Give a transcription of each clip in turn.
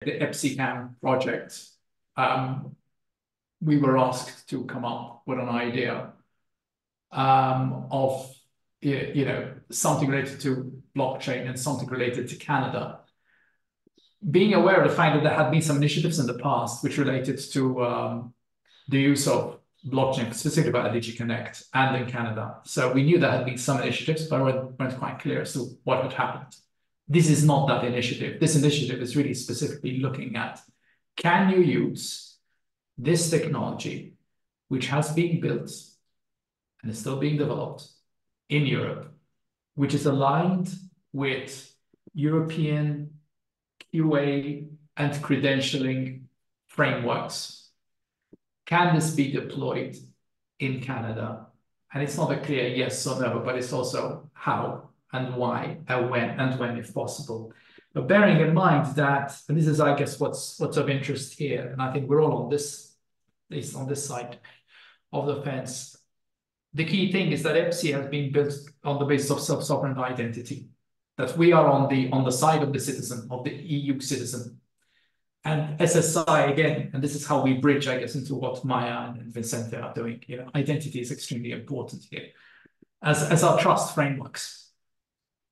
the EBSI-CAN project, we were asked to come up with an idea of something related to blockchain and something related to Canada. Being aware of the fact that there had been some initiatives in the past which related to the use of blockchain, specifically by CNECT and in Canada. So we knew there had been some initiatives, but we weren't quite clear as to what had happened. This is not that initiative. This initiative is really specifically looking at, can you use this technology, which has been built and is still being developed in Europe, which is aligned with European QA and credentialing frameworks. Can this be deployed in Canada? And it's not a clear yes or no, but it's also how and why and when if possible. But bearing in mind that, and this is, I guess, what's of interest here, and I think we're all on this, at least on this side of the fence. The key thing is that EBSI has been built on the basis of self-sovereign identity, that we are on the side of the citizen, of the EU citizen. And SSI, again, and this is how we bridge, I guess, into what Maya and Vicente are doing. Identity is extremely important here as our trust frameworks.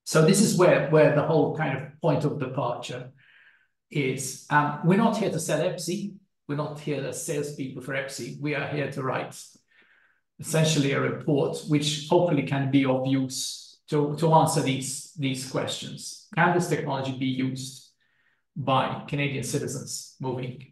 So this is where the whole kind of point of departure is. We're not here to sell EBSI. We're not here as salespeople for EBSI. We are here to write essentially a report which hopefully can be of use to answer these questions. Can this technology be used by Canadian citizens moving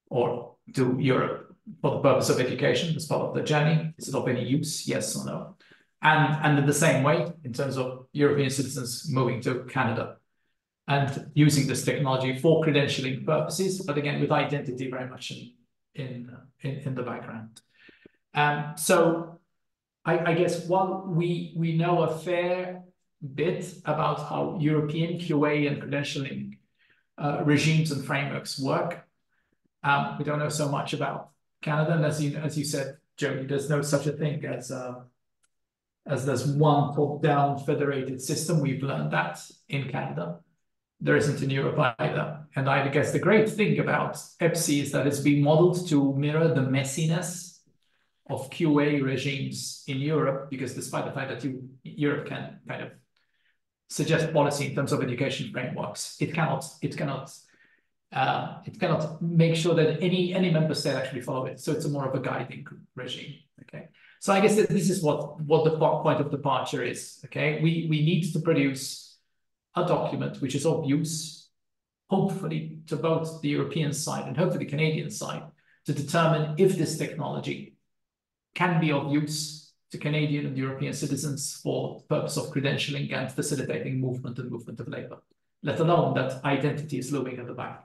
or to Europe for the purpose of education as part of the journey? Is it of any use, yes or no? And in the same way, in terms of European citizens moving to Canada and using this technology for credentialing purposes, but again, with identity very much in the background. So I guess while we know a fair bit about how European QA and credentialing regimes and frameworks work, we don't know so much about Canada. And as you said, Joni, there's no such a thing as there's one top-down federated system. We've learned that in Canada. There isn't in Europe either. And I guess the great thing about EBSI is that it's been modeled to mirror the messiness of QA regimes in Europe, because despite the fact that Europe can kind of suggest policy in terms of education frameworks, it cannot make sure that any member state actually follow it. So it's more of a guiding regime. Okay. So I guess this is what the point of departure is. Okay. We need to produce a document which is of use, hopefully to both the European side and hopefully the Canadian side, to determine if this technology can be of use to Canadian and European citizens for the purpose of credentialing and facilitating movement of labor, let alone that identity is looming in the back.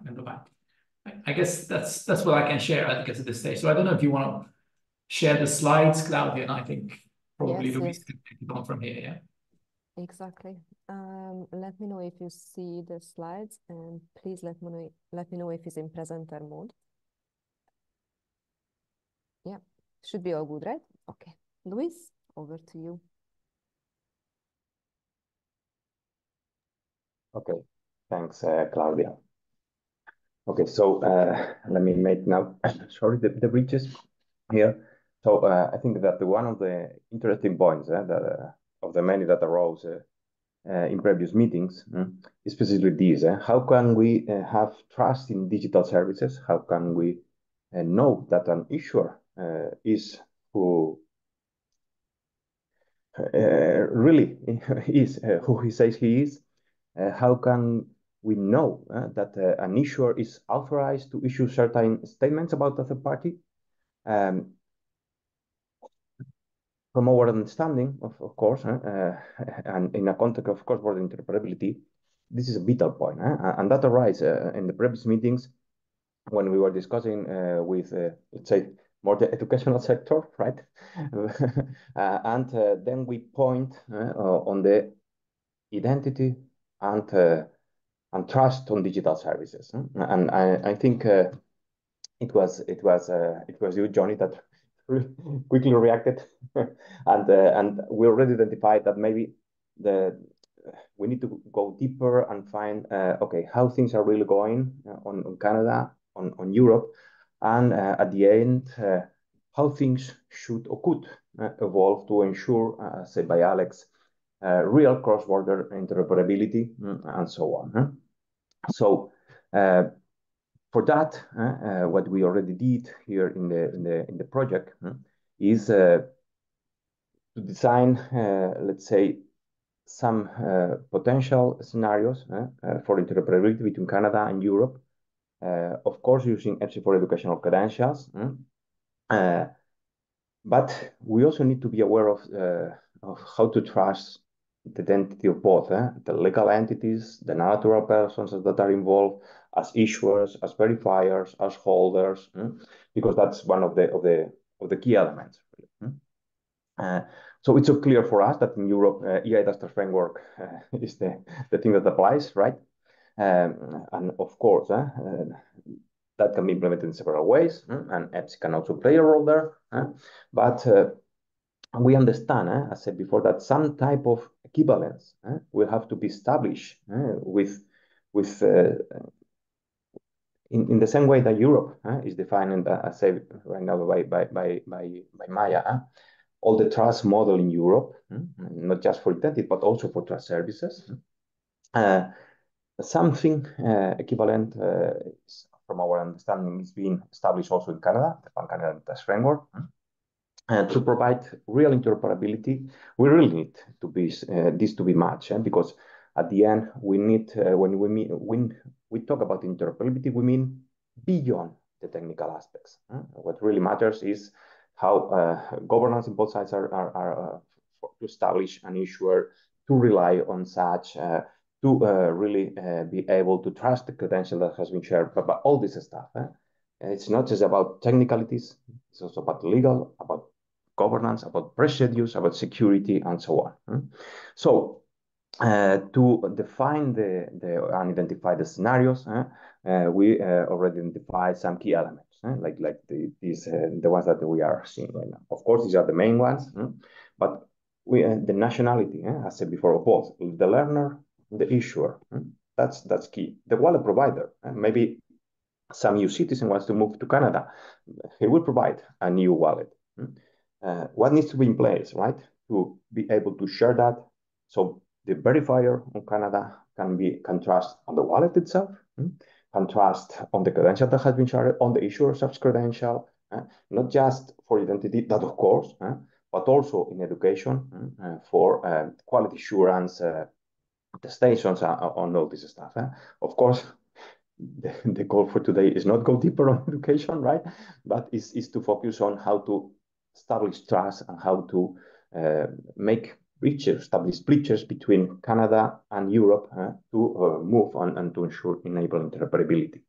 I guess that's what I can share, I guess, at this stage. So I don't know if you want to share the slides, Claudia, and I think probably Louise can take it on from here, yeah? Exactly. Let me know if you see the slides, and please let me know if it's in presenter mode. Yeah, should be all good, right? Okay. Luis, over to you. Okay, thanks, Claudia. Okay, so let me make now, sorry, the bridges here. So I think that one of the interesting points of the many that arose in previous meetings is specifically this. How can we have trust in digital services? How can we know that an issuer is who really is who he says he is? How can we know that an issuer is authorized to issue certain statements about the third party? From our understanding, of course, and in a context, of course, for the interoperability, this is a vital point. And that arises in the previous meetings when we were discussing with, let's say, more the educational sector, right? And then we point on the identity and trust on digital services. And I think it was you, Joni, that quickly reacted, and we already identified that maybe the we need to go deeper and find, okay, how things are really going on Canada, on Europe, and at the end, how things should or could evolve to ensure, as said by Alex, real cross-border interoperability and so on. So for that, what we already did here in the project is to design, let's say, some potential scenarios for interoperability between Canada and Europe. Of course, using EBSI for educational credentials. But we also need to be aware of how to trust the identity of both the legal entities, the natural persons that are involved, as issuers, as verifiers, as holders, because that's one of the key elements. So it's so clear for us that in Europe, EIDAS framework is the thing that applies, right? And of course, that can be implemented in several ways, and EBSI can also play a role there. But we understand, as I said before, that some type of equivalence will have to be established in the same way that Europe is defined, as I said right now by Maya. All the trust model in Europe, not just for identity, but also for trust services. Something equivalent, from our understanding, is being established also in Canada, the Pan-Canadian Trust Framework. To provide real interoperability, we really need to be this to be matched, because at the end we need when we talk about interoperability, we mean beyond the technical aspects. What really matters is how governance in both sides are to establish an issuer, to rely on such, to really be able to trust the credential that has been shared, but all this stuff. It's not just about technicalities, it's also about legal, about governance, about procedures, about security, and so on. So to define and identify the scenarios, we already identified some key elements, like the ones that we are seeing right now. Of course, these are the main ones, but the nationality, as I said before, of both the learner, the issuer, that's key. The wallet provider, maybe some EU citizen wants to move to Canada, he will provide a new wallet. What needs to be in place, right, to be able to share that? So the verifier on Canada can trust on the wallet itself, can trust on the credential that has been shared, on the issuer's credential, not just for identity, that of course, but also in education for quality assurance, attestations on all this stuff. Of course, the goal for today is not go deeper on education, right? But is to focus on how to establish trust and how to establish bridges between Canada and Europe to move on and to ensure enable interoperability.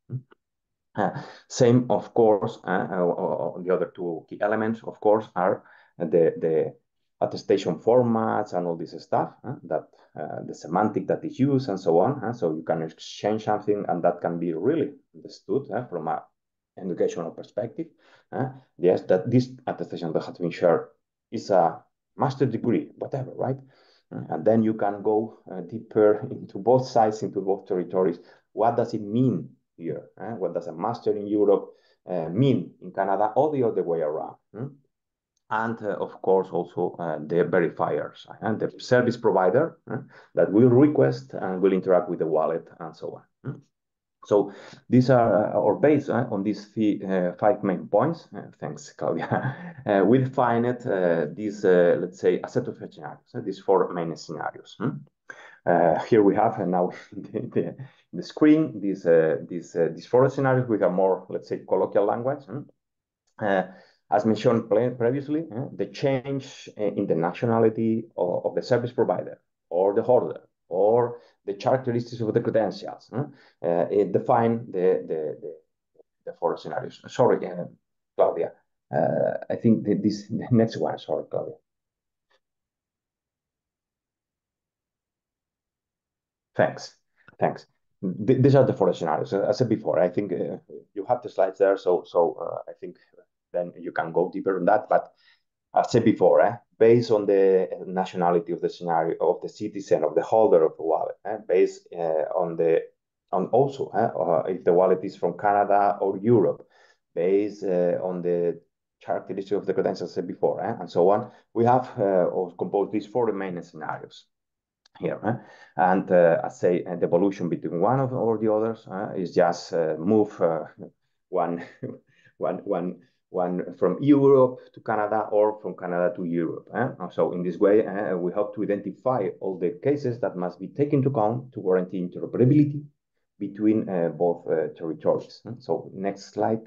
Same, of course, the other two key elements, of course, are the attestation formats and all this stuff, that the semantic that is used and so on. So you can exchange something and that can be really understood from an educational perspective. Yes, that this attestation that has been shared is a master degree, whatever, right? And then you can go deeper into both sides, into both territories. What does it mean here? What does a master in Europe mean in Canada, or the other way around? And of course, also the verifiers and the service provider that will request and will interact with the wallet and so on. So these are, or based on these 5 main points, thanks, Claudia, we defined these, let's say, a set of scenarios, these 4 main scenarios. Here we have now the screen, these 4 scenarios with a more, let's say, colloquial language. As mentioned previously, the change in the nationality of the service provider or the holder or the characteristics of the credentials it define the 4 scenarios. Sorry, Claudia. I think the next one. Sorry, Claudia. Thanks. These are the 4 scenarios. As I said before, I think you have the slides there, so I think then you can go deeper on that. But I've said before, based on the nationality of the scenario of the citizen, of the holder of the wallet, based on also if the wallet is from Canada or Europe, based on the characteristic of the credentials I said before, and so on. We have composed these four remaining scenarios here. And I say the evolution between one of or the others is just move one, one from Europe to Canada or from Canada to Europe. So in this way, we hope to identify all the cases that must be taken into account to guarantee interoperability between both territories. So next slide,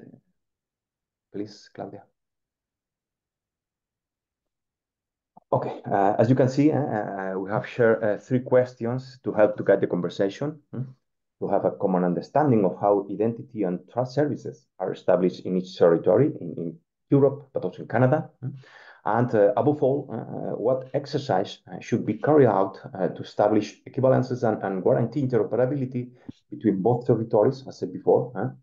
please, Claudia. Okay, as you can see, we have shared three questions to help to guide the conversation, to have a common understanding of how identity and trust services are established in each territory in Europe, but also in Canada. And above all, what exercise should be carried out to establish equivalences and guarantee interoperability between both territories, as I said before,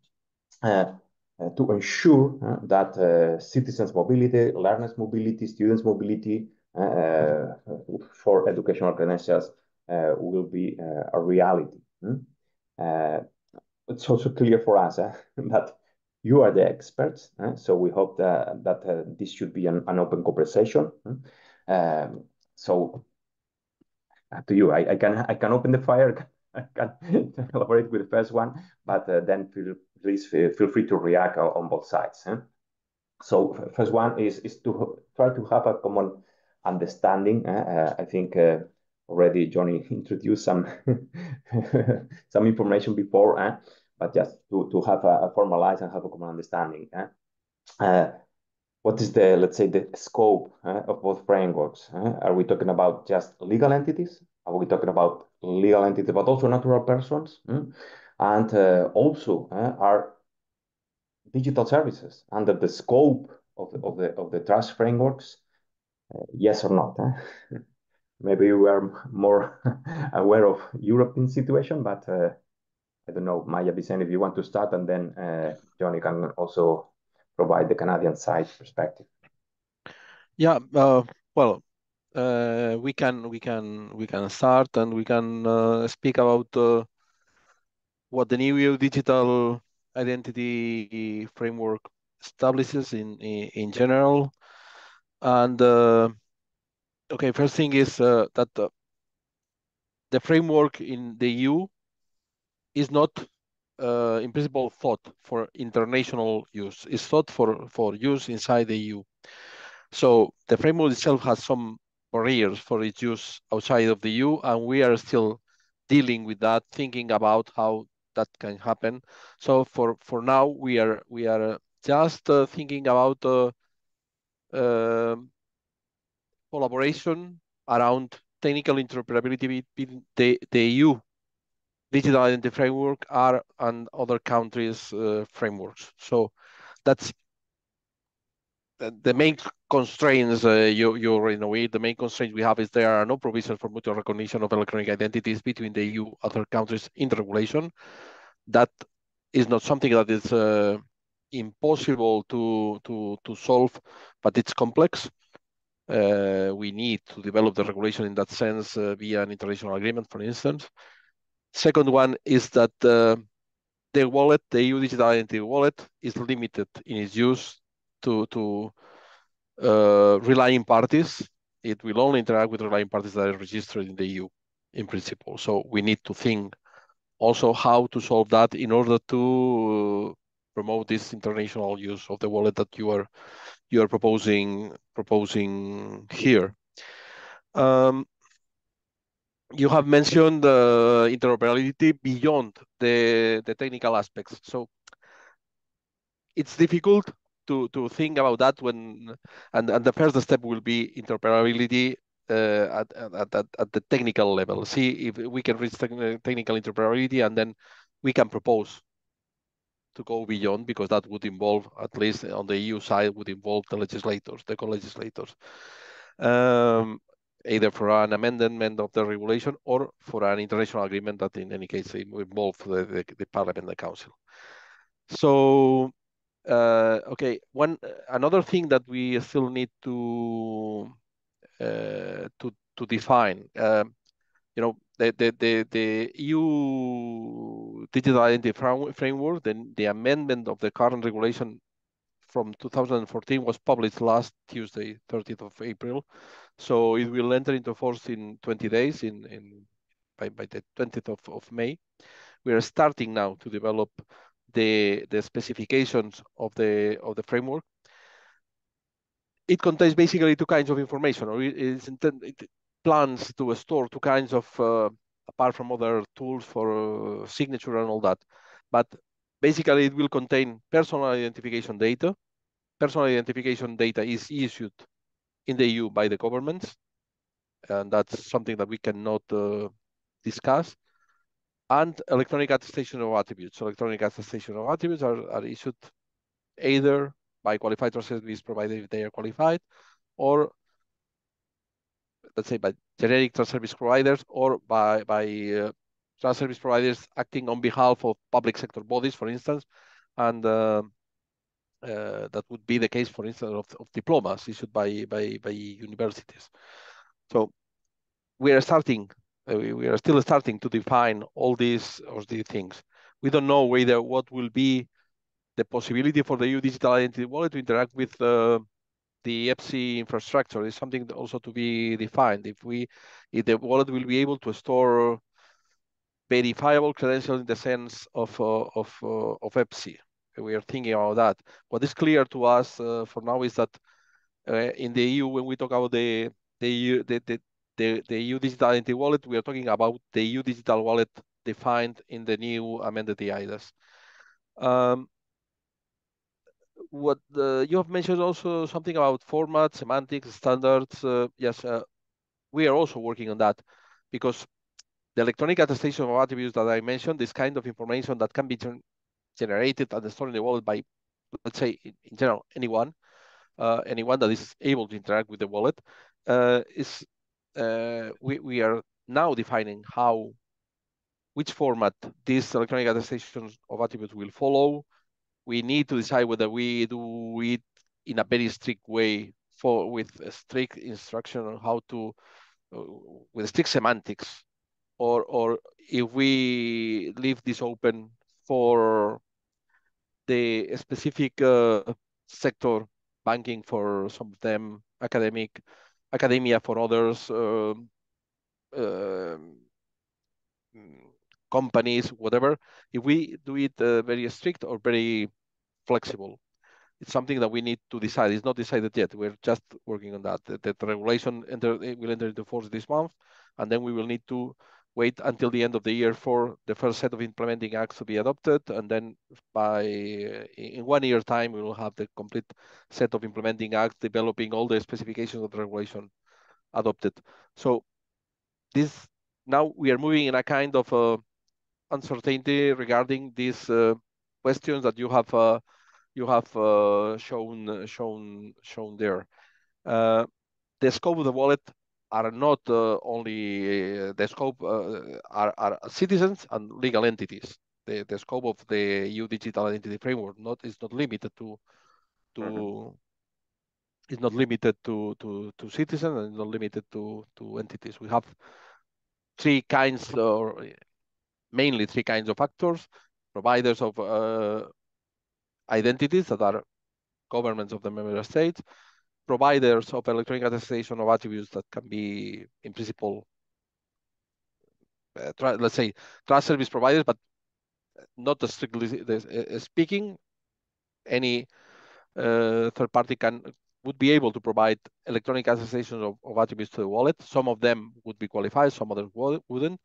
to ensure that citizens' mobility, learners' mobility, students' mobility for educational credentials will be a reality. It's also clear for us that you are the experts, so we hope that this should be an open conversation. So up to you. I can open the fire. I can elaborate with the first one, but then please feel free to react on both sides. So first one is to try to have a common understanding. I think already Joni introduced some some information before, but just to have a formalized and have a common understanding. What is the, let's say, the scope of both frameworks? Are we talking about just legal entities? Are we talking about legal entities, but also natural persons? And also are digital services under the scope of the trust frameworks? Yes or not? Maybe we are more aware of European situation, but I don't know, Maya, Vicente, if you want to start, and then Joni can also provide the Canadian side perspective. Yeah, well, we can start, and we can speak about what the new EU digital identity framework establishes in general. And okay, first thing is that the framework in the EU is not in principle thought for international use. It's thought for use inside the EU. So the framework itself has some barriers for its use outside of the EU, and we are still dealing with that, thinking about how that can happen. So for now, we are just thinking about collaboration around technical interoperability between the EU digital identity framework and other countries' frameworks. So that's the main constraints. You already know it. The main constraint we have is there are no provisions for mutual recognition of electronic identities between the EU other countries in the regulation. That is not something that is impossible to solve, but it's complex. We need to develop the regulation in that sense via an international agreement, for instance. Second one is that the wallet, the EU digital identity wallet, is limited in its use to relying parties. It will only interact with relying parties that are registered in the EU, in principle. So we need to think also how to solve that in order to promote this international use of the wallet that you are proposing here. You have mentioned interoperability beyond the technical aspects. So it's difficult to think about that and the first step will be interoperability at the technical level. See if we can reach technical interoperability, and then we can propose to go beyond, because that would involve, at least on the EU side, would involve the legislators, the co-legislators. Either for an amendment of the regulation or for an international agreement that in any case involve the Parliament and the Council. So Okay, another thing that we still need to define. You know, the EU digital identity framework, then the amendment of the current regulation from 2014 was published last Tuesday, 30th of April. So it will enter into force in 20 days, by the 20th of May. We are starting now to develop the specifications of the framework. It contains basically two kinds of information, or it plans to store two kinds of, apart from other tools for signature and all that. But basically, it will contain personal identification data. Personal identification data is issued in the EU by the governments, and that's something that we cannot discuss. And electronic attestation of attributes. Electronic attestation of attributes are issued either by qualified trust service providers if they are qualified, or let's say by generic trust service providers, or by trust service providers acting on behalf of public sector bodies, for instance, and that would be the case, for instance, of diplomas issued by universities. So we are starting. We are still starting to define all these things. We don't know whether what will be the possibility for the EU digital identity wallet to interact with the EBSI infrastructure is something also to be defined. If the wallet will be able to store verifiable credentials in the sense of EBSI. We are thinking about that. What is clear to us for now is that in the EU, when we talk about the EU digital identity wallet, we are talking about the EU digital wallet defined in the new amended EIDAS. What you have mentioned also something about format, semantics, standards. Yes, we are also working on that, because the electronic attestation of attributes that I mentioned, this kind of information that can be generated and stored in the wallet by, let's say, in general, anyone that is able to interact with the wallet, we are now defining which format these electronic attestations of attributes will follow. We need to decide whether we do it in a very strict way with a strict instruction on how to, with strict semantics, or if we leave this open for the specific sector, banking for some of them, academia for others, companies, whatever. If we do it very strict or very flexible, it's something that we need to decide. It's not decided yet. We're just working on that. The regulation will enter into force this month, and then we will need to wait until the end of the year for the first set of implementing acts to be adopted, and then in 1 year time, we will have the complete set of implementing acts developing all the specifications of the regulation adopted. So now we are moving in a kind of uncertainty regarding these questions that you have shown there. The scope of the wallet are not only the scope are citizens and legal entities. The scope of the EU digital identity framework is not limited to citizens, and not limited to entities. We have mainly three kinds of actors: providers of identities that are governments of the member states, providers of electronic attestation of attributes that can be, in principle, let's say, trust service providers, but not strictly speaking. Any third party would be able to provide electronic attestation of attributes to the wallet. Some of them would be qualified, some others wouldn't.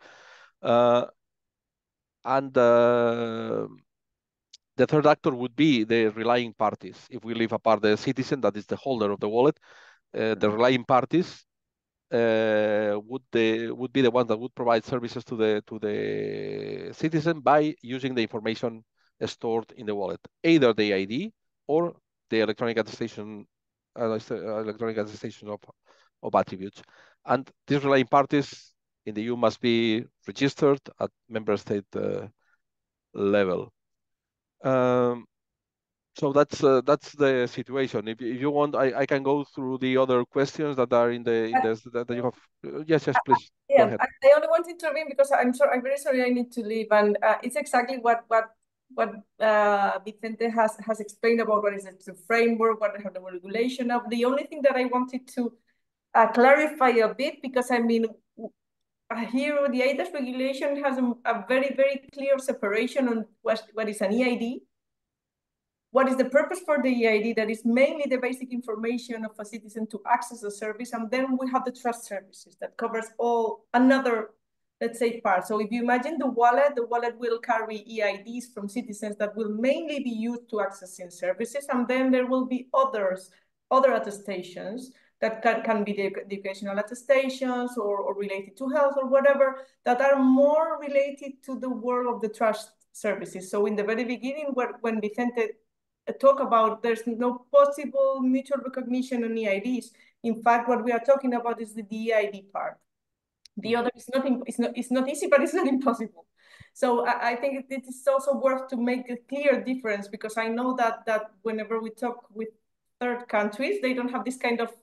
And the third actor would be the relying parties. If we leave apart the citizen, that is the holder of the wallet, the relying parties would be the ones that would provide services to the citizen by using the information stored in the wallet, either the ID or the electronic attestation of attributes. And these relying parties in the EU must be registered at member state level. So So that's the situation. If you want, I can go through the other questions that are in the that you have. Yes, please. Yeah, go ahead. I only want to intervene because I'm very sorry I need to leave, and it's exactly what Vicente has explained about what is the framework, what is the regulation of. The only thing that I wanted to clarify a bit, because I mean, here the eIDAS regulation has a very clear separation on what is an EID. What is the purpose for the EID? That is mainly the basic information of a citizen to access the service. And then we have the trust services that covers another, let's say, part. So if you imagine the wallet will carry EIDs from citizens that will mainly be used to accessing services. And then there will be other attestations that can be the educational attestations or related to health or whatever, that are more related to the world of the trust services. So in the very beginning, when Vicente talk about there's no possible mutual recognition on EIDs. In fact, what we are talking about is the EID part. The other is it's not easy, but it's not impossible. So I think it is also worth to make a clear difference, because I know that whenever we talk with third countries, they don't have this kind of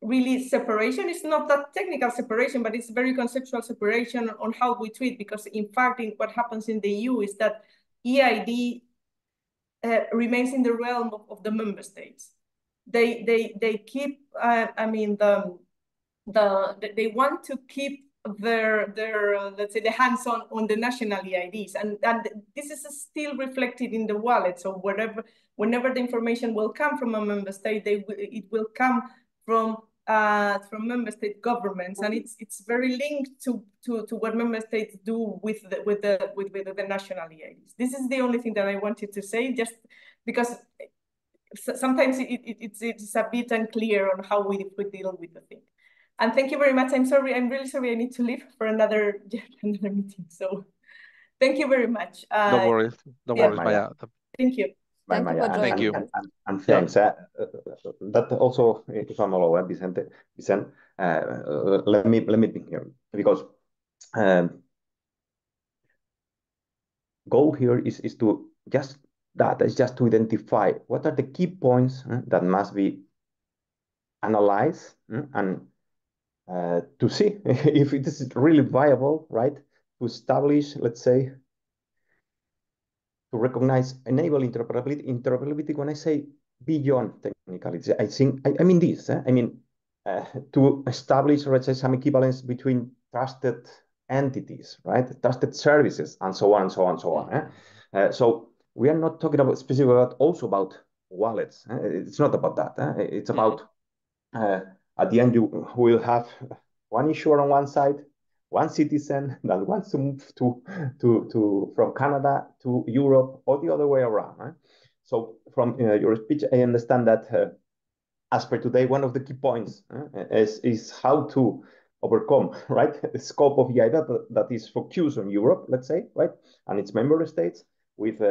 really separation. It's not that technical separation, but it's very conceptual separation on how we treat, because in fact, what happens in the EU is that EID remains in the realm of the member states. They keep, I mean, they want to keep their let's say the hands on the national EIDs, and this is still reflected in the wallet. So whenever the information will come from a member state, it will come from member state governments, and it's very linked to what member states do with the national EIDs. This is the only thing that I wanted to say, just because sometimes it's a bit unclear on how we deal with the thing. And thank you very much. I'm really sorry I need to leave for another meeting. So thank you very much. No worries, Maya. Thank you. Thank you for joining. Thank you. And thanks. That also, if I'm allowed, Vicente, let me be here, because goal here is to just to identify what are the key points that must be analyzed and to see if it is really viable, right? To establish, let's say, to recognize, enable interoperability. Interoperability, when I say beyond technicalities, I mean this. I mean to establish, let's say, some equivalence between trusted entities, right? Trusted services, and so on and so on and so on. So we are not talking about specifically also about wallets. It's not about that. It's about at the end you will have one issuer on one side, one citizen that wants to move from Canada to Europe, or the other way around. So from your speech, I understand that as per today, one of the key points is how to overcome, right, the scope of EIDA that is focused on Europe, let's say, right, and its member states, with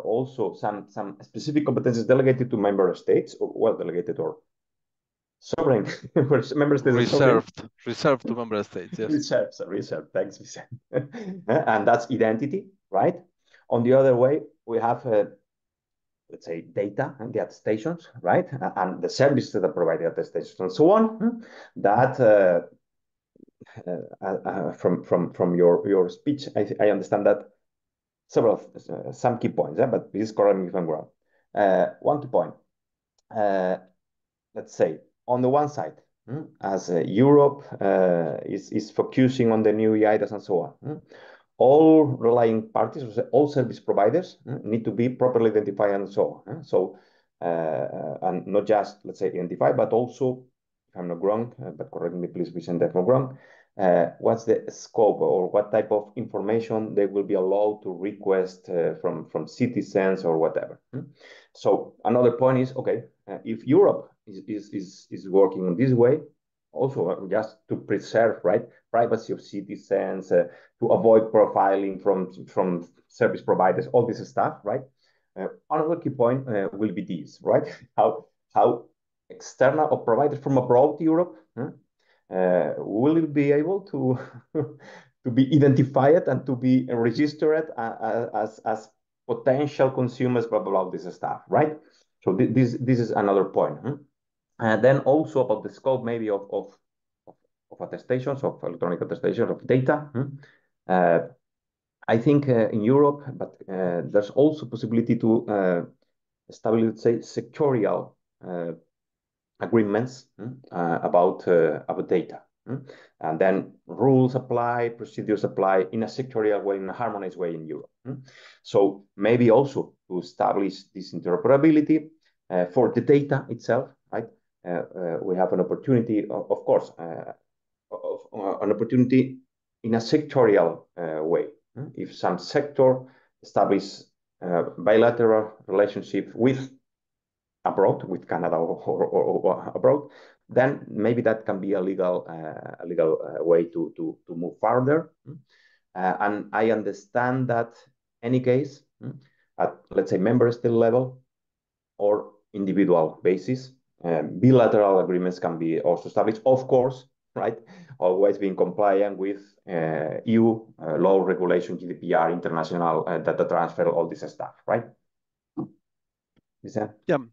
also some specific competences delegated to member states, or well delegated or sovereign member states. Reserved to member states. Yes. Reserved. Thanks, Vicente. And that's identity, right? On the other way, we have let's say data and the attestations, right? And the services that provide the attestations and so on. That from your speech, I understand that some key points, but please correct me if I'm wrong. One key point. Let's say on the one side, as Europe is focusing on the new EIDAS and so on. All relying parties, all service providers need to be properly identified and so on. So, and not just, let's say, identify, but also, if I'm not wrong, but correct me please, Vicente, if I'm wrong, what's the scope or what type of information they will be allowed to request from citizens or whatever. So another point is, okay, if Europe is working in this way, also just to preserve, right, privacy of citizens, to avoid profiling from service providers, all this stuff, right? Another key point will be this, right? How external or providers from abroad Europe will be able to to be identified and to be registered as potential consumers, blah, blah, blah, this stuff, right? So this is another point. And then also about the scope maybe of attestations, of electronic attestations of data. I think in Europe, but there's also possibility to establish, let's say, sectorial agreements about data. And then rules apply, procedures apply in a sectorial way, in a harmonized way in Europe. So maybe also to establish this interoperability for the data itself, right? We have an opportunity, of course, an opportunity in a sectorial way. If some sector establish bilateral relationship with abroad, with Canada or abroad, then maybe that can be a legal way to move further. And I understand that any case at, let's say, member state level or individual basis, bilateral agreements can be also established, of course, right? Always being compliant with EU law, regulation, GDPR, international data transfer, all this stuff, right? Yeah.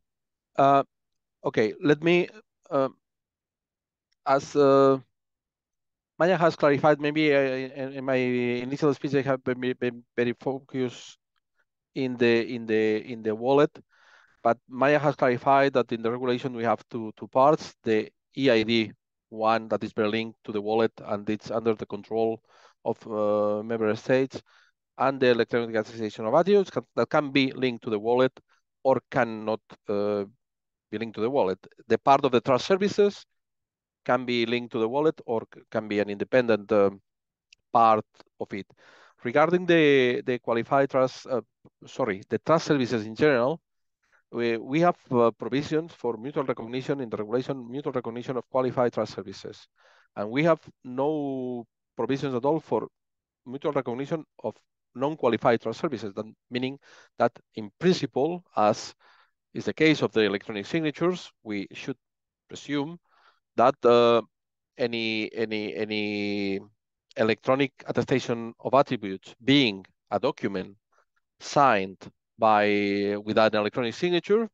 Okay, let me, as Maya has clarified, maybe in my initial speech, I have been very focused in the wallet, but Maya has clarified that in the regulation we have two parts: the EID one that is very linked to the wallet and it's under the control of member states, and the electronic attestation of attributes that can be linked to the wallet or cannot be linked to the wallet. The part of the trust services can be linked to the wallet or can be an independent part of it. Regarding the qualified trust, the trust services in general, we have provisions for mutual recognition in the regulation, mutual recognition of qualified trust services. And we have no provisions at all for mutual recognition of non-qualified trust services, meaning that in principle, as is the case of the electronic signatures, we should presume that any electronic attestation of attributes being a document signed without an electronic signature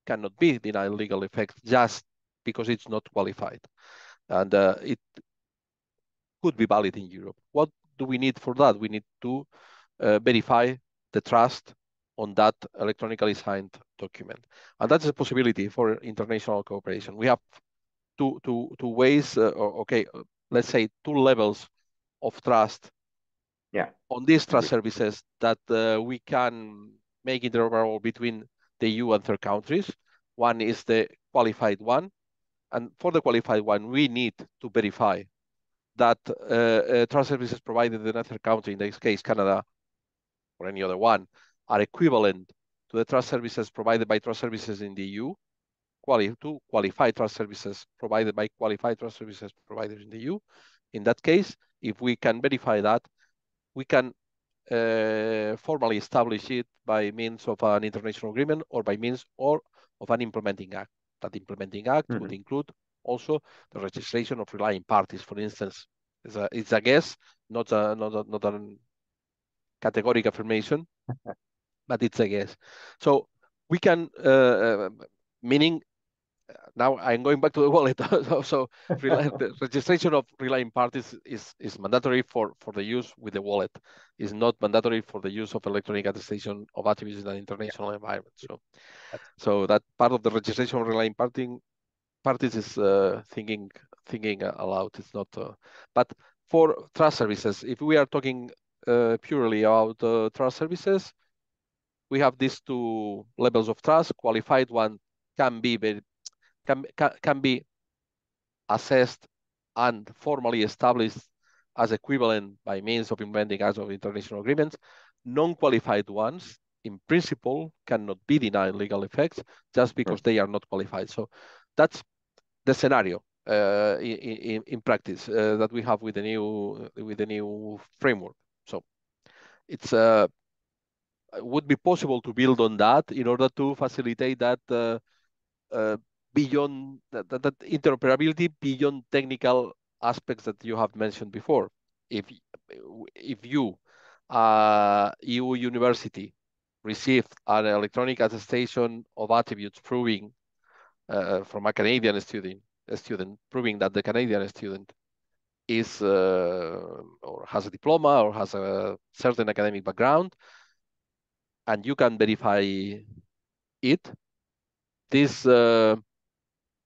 cannot be denied legal effect just because it's not qualified. And it could be valid in Europe. What do we need for that? We need to verify the trust on that electronically signed document. And that's a possibility for international cooperation. We have two ways, let's say two levels of trust on these trust services that we can make interoperable between the EU and third countries. One is the qualified one. And for the qualified one, we need to verify that trust services provided in another country, in this case, Canada, or any other one, are equivalent to the trust services provided by trust services in the EU, qualified trust services provided by qualified trust services providers in the EU. In that case, if we can verify that, we can formally establish it by means of an international agreement or by means of an implementing act. That implementing act would include also the registration of relying parties. For instance, it's a guess, not a categorical affirmation, but it's a guess. So we can, meaning, now I'm going back to the wallet. So the registration of relying parties is mandatory for the use with the wallet. It's not mandatory for the use of electronic attestation of attributes in an international environment. So that part of the registration of relying parties is thinking aloud. It's not, but for trust services, if we are talking purely about trust services, we have these two levels of trust. Qualified one can be assessed and formally established as equivalent by means of implementing acts of international agreements. Non-qualified ones, in principle, cannot be denied legal effects just because they are not qualified. So that's the scenario in practice that we have with the new framework. So it's would be possible to build on that in order to facilitate that beyond that interoperability beyond technical aspects that you have mentioned before. If you, EU university, received an electronic attestation of attributes proving from a Canadian student proving that the Canadian student is or has a diploma or has a certain academic background, and you can verify it. This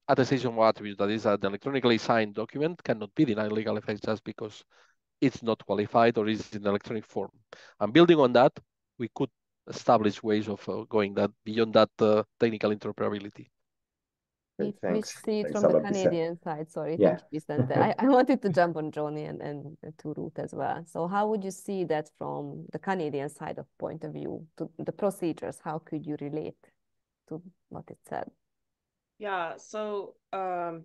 attestation of attributes, that is an electronically signed document, cannot be denied legal effect just because it's not qualified or is in electronic form. And building on that, we could establish ways of going that beyond that technical interoperability. If we Thanks. see it Thanks from a the lot, Vicente. Canadian side, sorry, Yeah. thank you, Vicente. I wanted to jump on Joni and to Ruth as well. So how would you see that from the Canadian side of point of view to the procedures? How could you relate to what it said? Yeah, so I'll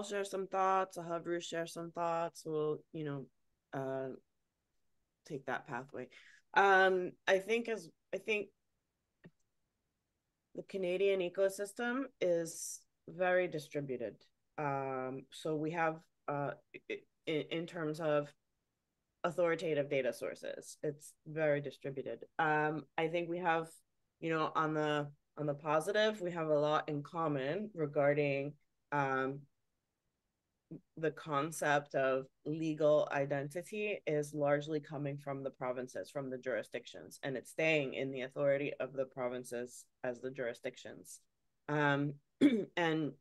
share some thoughts. I'll have Ruth share some thoughts. We'll, take that pathway. I think the Canadian ecosystem is very distributed. So we have, in terms of authoritative data sources, it's very distributed. I think we have, on the positive, we have a lot in common regarding the concept of legal identity is largely coming from the provinces, from the jurisdictions, and it's staying in the authority of the provinces as the jurisdictions. And I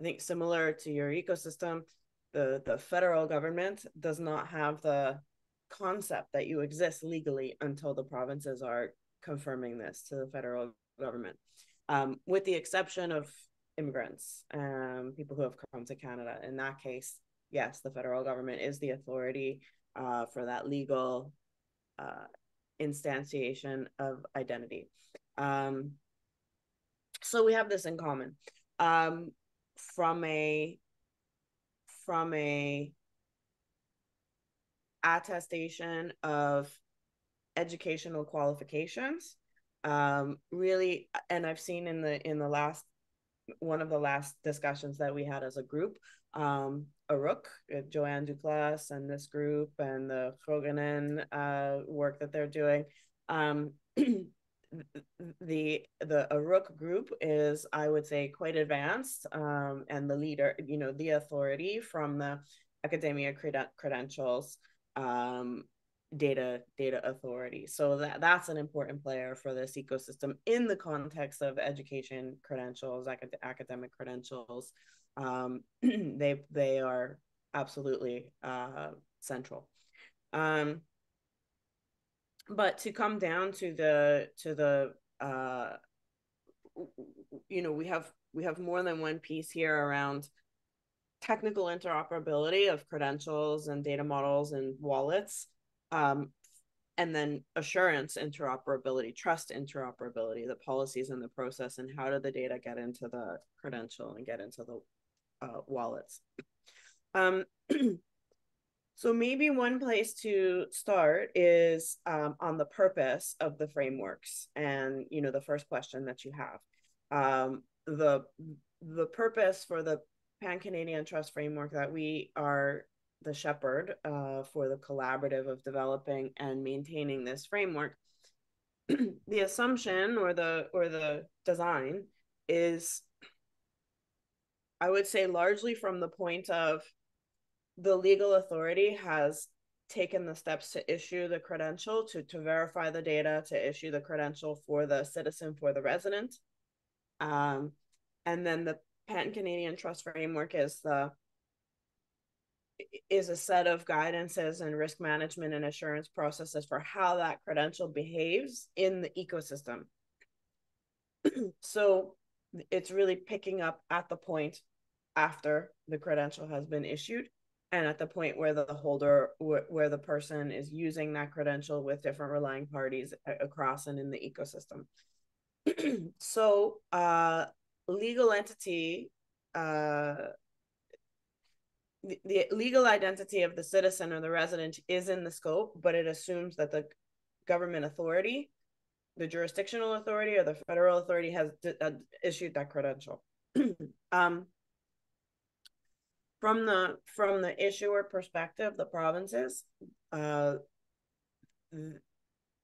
think similar to your ecosystem, the federal government does not have the concept that you exist legally until the provinces are confirming this to the federal government, with the exception of immigrants, people who have come to Canada. In that case, yes, the federal government is the authority for that legal instantiation of identity. So we have this in common. From a attestation of educational qualifications, really, and I've seen in the last one of the last discussions that we had as a group, Aruk, Joanne Duclas and this group, and the Kroganen work that they're doing. The Aruk group is, I would say, quite advanced, and the leader, the authority from the academia credentials, data authority. So that's an important player for this ecosystem in the context of education credentials, academic credentials. They are absolutely central. But to come down to the we have more than one piece here around technical interoperability of credentials and data models and wallets, and then assurance interoperability, trust interoperability, the policies and the process, and how do the data get into the credential and get into the wallets. So maybe one place to start is on the purpose of the frameworks, and the first question that you have. The purpose for the Pan-Canadian Trust Framework that we are the shepherd for the collaborative of developing and maintaining this framework, the assumption or the design is, I would say, largely from the point of the legal authority has taken the steps to issue the credential, to verify the data, to issue the credential for the citizen, for the resident. And then the Pan-Canadian Trust Framework is a set of guidances and risk management and assurance processes for how that credential behaves in the ecosystem. So it's really picking up at the point after the credential has been issued, and at the point where the holder, where the person is using that credential with different relying parties across and in the ecosystem. So legal entity, the legal identity of the citizen or the resident is in the scope, but it assumes that the government authority, the jurisdictional authority or the federal authority has issued that credential. From the issuer perspective, the provinces,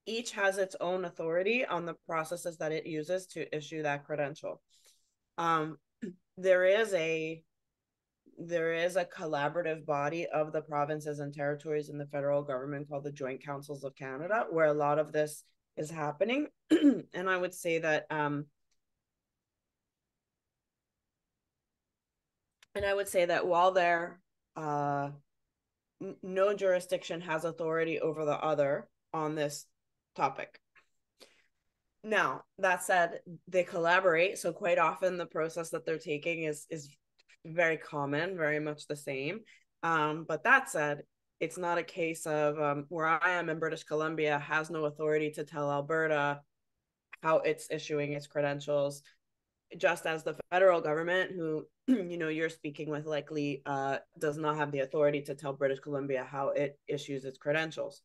each has its own authority on the processes that it uses to issue that credential. There is a collaborative body of the provinces and territories in the federal government called the Joint Councils of Canada, where a lot of this is happening. And I would say that while there no jurisdiction has authority over the other on this topic. Now, that said, they collaborate. So quite often the process that they're taking is very common, very much the same. But that said, it's not a case of where I am in British Columbia has no authority to tell Alberta how it's issuing its credentials, just as the federal government, who you're speaking with, likely does not have the authority to tell British Columbia how it issues its credentials.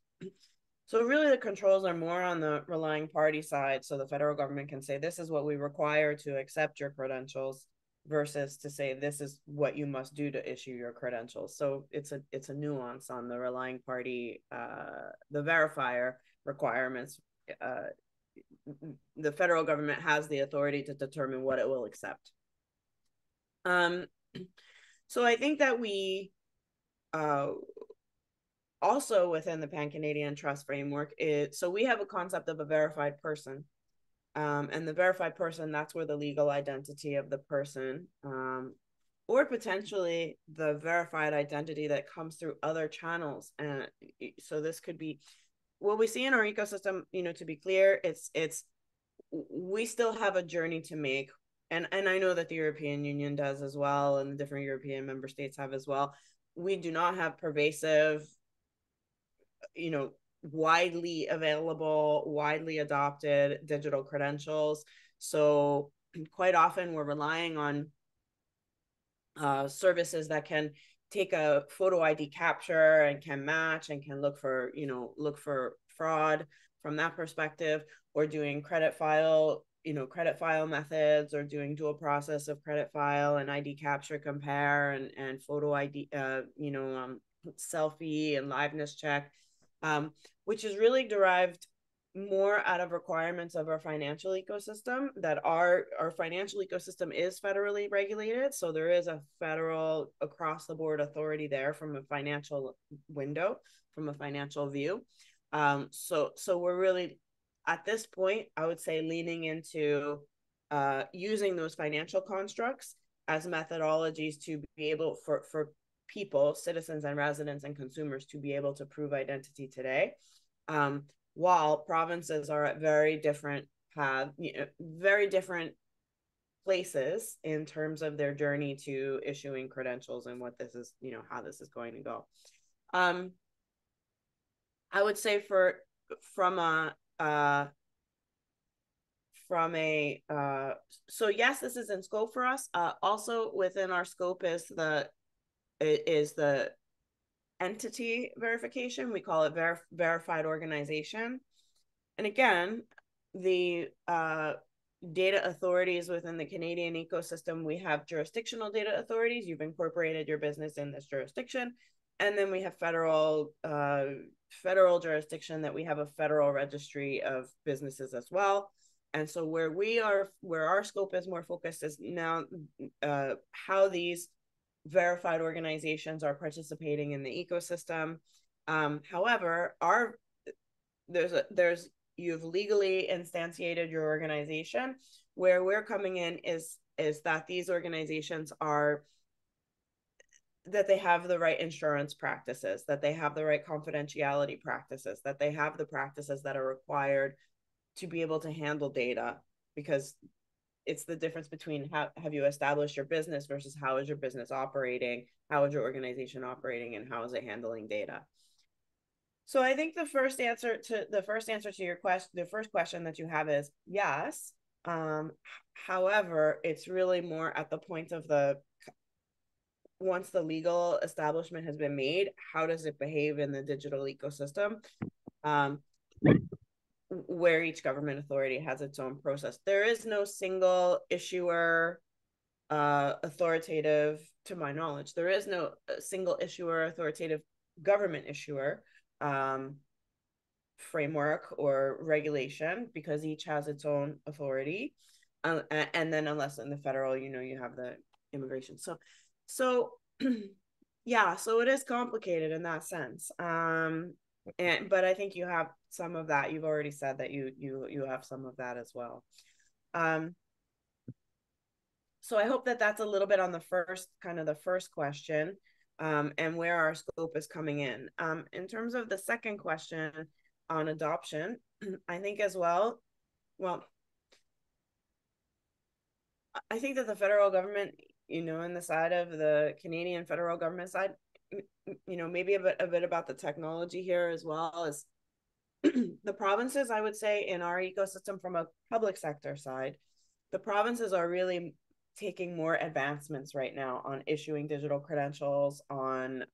So really the controls are more on the relying party side. So the federal government can say, this is what we require to accept your credentials, versus to say, this is what you must do to issue your credentials. So it's a nuance on the relying party, the verifier requirements. The federal government has the authority to determine what it will accept. So I think that we also within the Pan-Canadian Trust Framework, so we have a concept of a verified person. And the verified person, that's where the legal identity of the person, or potentially the verified identity that comes through other channels. And so this could be what we see in our ecosystem, to be clear, we still have a journey to make. And I know that the European Union does as well, and the different European member states have as well. We do not have pervasive, widely available, widely adopted digital credentials. So quite often we're relying on services that can take a photo ID capture and can match and can look for fraud from that perspective, or doing credit file methods, or doing dual process of credit file and ID capture compare and photo ID, selfie and liveness check, which is really derived more out of requirements of our financial ecosystem, that our financial ecosystem is federally regulated. So there is a federal across the board authority there from a financial window, from a financial view. So we're really, at this point, I would say, leaning into using those financial constructs as methodologies to be able for people, citizens and residents and consumers, to be able to prove identity today. While provinces are at very different very different places in terms of their journey to issuing credentials and what this is, how this is going to go. I would say so yes, this is in scope for us. Also within our scope is the entity verification. We call it verified organization. And again, the data authorities within the Canadian ecosystem, we have jurisdictional data authorities. You've incorporated your business in this jurisdiction. And then we have federal jurisdiction, that we have a federal registry of businesses as well. And so where our scope is more focused is now how these verified organizations are participating in the ecosystem. However, you've legally instantiated your organization. Where we're coming in is that these organizations that they have the right insurance practices, that they have the right confidentiality practices, that they have the practices that are required to be able to handle data, because it's the difference between how have you established your business versus how is your business operating, how is your organization operating, and how is it handling data. So I think the first answer to your question, the first question that you have is yes. However, it's really more at the point of once the legal establishment has been made, how does it behave in the digital ecosystem? Where each government authority has its own process. There is no single issuer authoritative, to my knowledge, there is no single issuer authoritative government issuer framework or regulation, because each has its own authority. And then unless in the federal, you have the immigration. So yeah, so it is complicated in that sense. But I think you have some of that. You've already said that you have some of that as well. So I hope that that's a little bit on the first question, and where our scope is coming in. In terms of the second question on adoption, I think as well, I think that the federal government, in the side of the Canadian federal government side, maybe a bit about the technology here as well as the provinces, I would say, in our ecosystem from a public sector side, the provinces are really taking more advancements right now on issuing digital credentials, on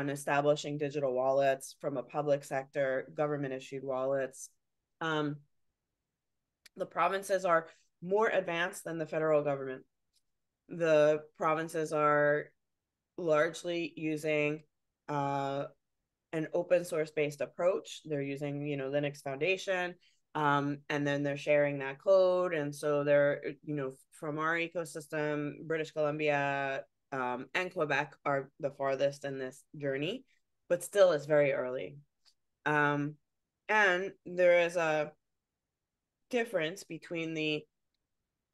establishing digital wallets from a public sector, government issued wallets. The provinces are more advanced than the federal government. The provinces are largely using an open source based approach. They're using, Linux Foundation, and then they're sharing that code. And so they're, from our ecosystem, British Columbia and Quebec are the farthest in this journey, but still it's very early. And there is a difference between the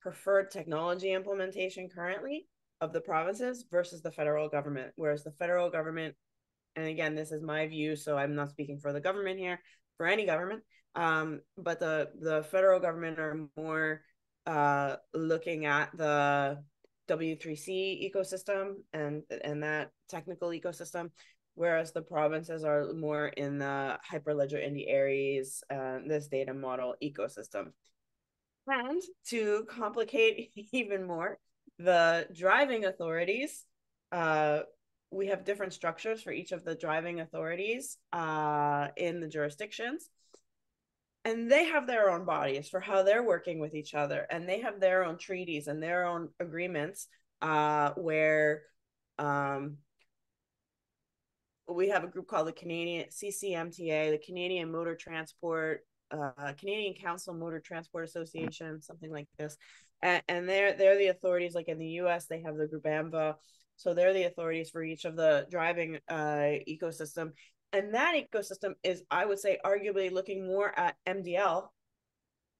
preferred technology implementation currently of the provinces versus the federal government, whereas the federal government, and again, this is my view, so I'm not speaking for the government here, for any government, but the federal government are more looking at the W3C ecosystem and that technical ecosystem, whereas the provinces are more in the Hyperledger Indie Aries, this data model ecosystem. And to complicate even more, the driving authorities, we have different structures for each of the driving authorities in the jurisdictions. And they have their own bodies for how they're working with each other. And they have their own treaties and their own agreements where we have a group called the Canadian CCMTA, the Canadian Motor Transport, Canadian Council Motor Transport Association, something like this. And they're the authorities, like in the US, they have the group AMVA. So they're the authorities for each of the driving ecosystem. And that ecosystem is, I would say, arguably looking more at MDL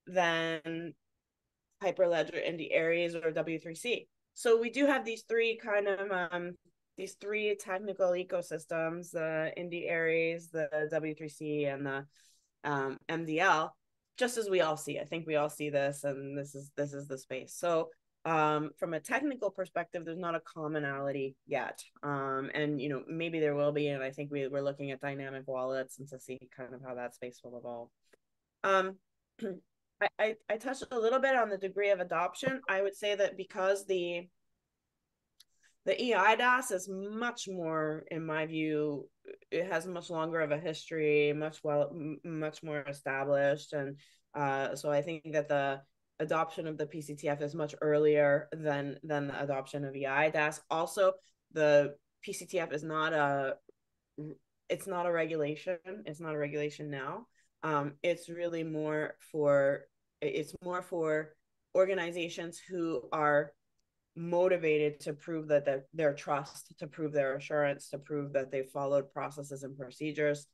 than Hyperledger, Indie Aries, or W3C. So we do have these three these three technical ecosystems, the Indie Aries, the W3C, and the MDL, just as we all see. I think we all see this, and this is the space. So from a technical perspective, there's not a commonality yet. And, maybe there will be, and I think we're looking at dynamic wallets and to see kind of how that space will evolve. I touched a little bit on the degree of adoption. I would say that because the EIDAS is much more, in my view, it has much longer of a history, much more established. And so I think that the adoption of the PCTF is much earlier than the adoption of EIDAS. Also, the PCTF is not a regulation. It's not a regulation now. It's really more for organizations who are motivated to prove that their trust, to prove their assurance, to prove that they followed processes and procedures,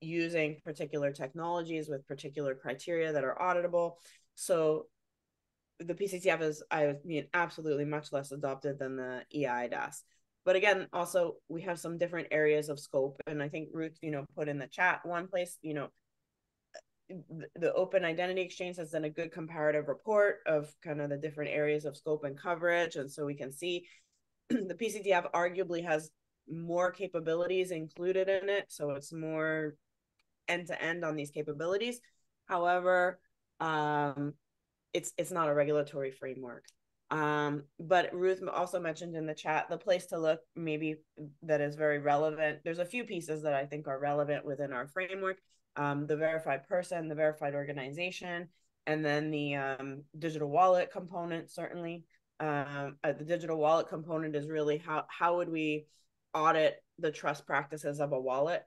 using particular technologies with particular criteria that are auditable. So the PCTF is, absolutely much less adopted than the EIDAS. But again, also we have some different areas of scope, and I think Ruth, put in the chat one place, the Open Identity Exchange has done a good comparative report of kind of the different areas of scope and coverage. And so we can see the PCTF arguably has more capabilities included in it. So it's more end-to-end on these capabilities. However, it's not a regulatory framework. But Ruth also mentioned in the chat, the place to look maybe that is very relevant. There's a few pieces that I think are relevant within our framework. The verified person, the verified organization, and then the digital wallet component, certainly. The digital wallet component is really how would we audit the trust practices of a wallet?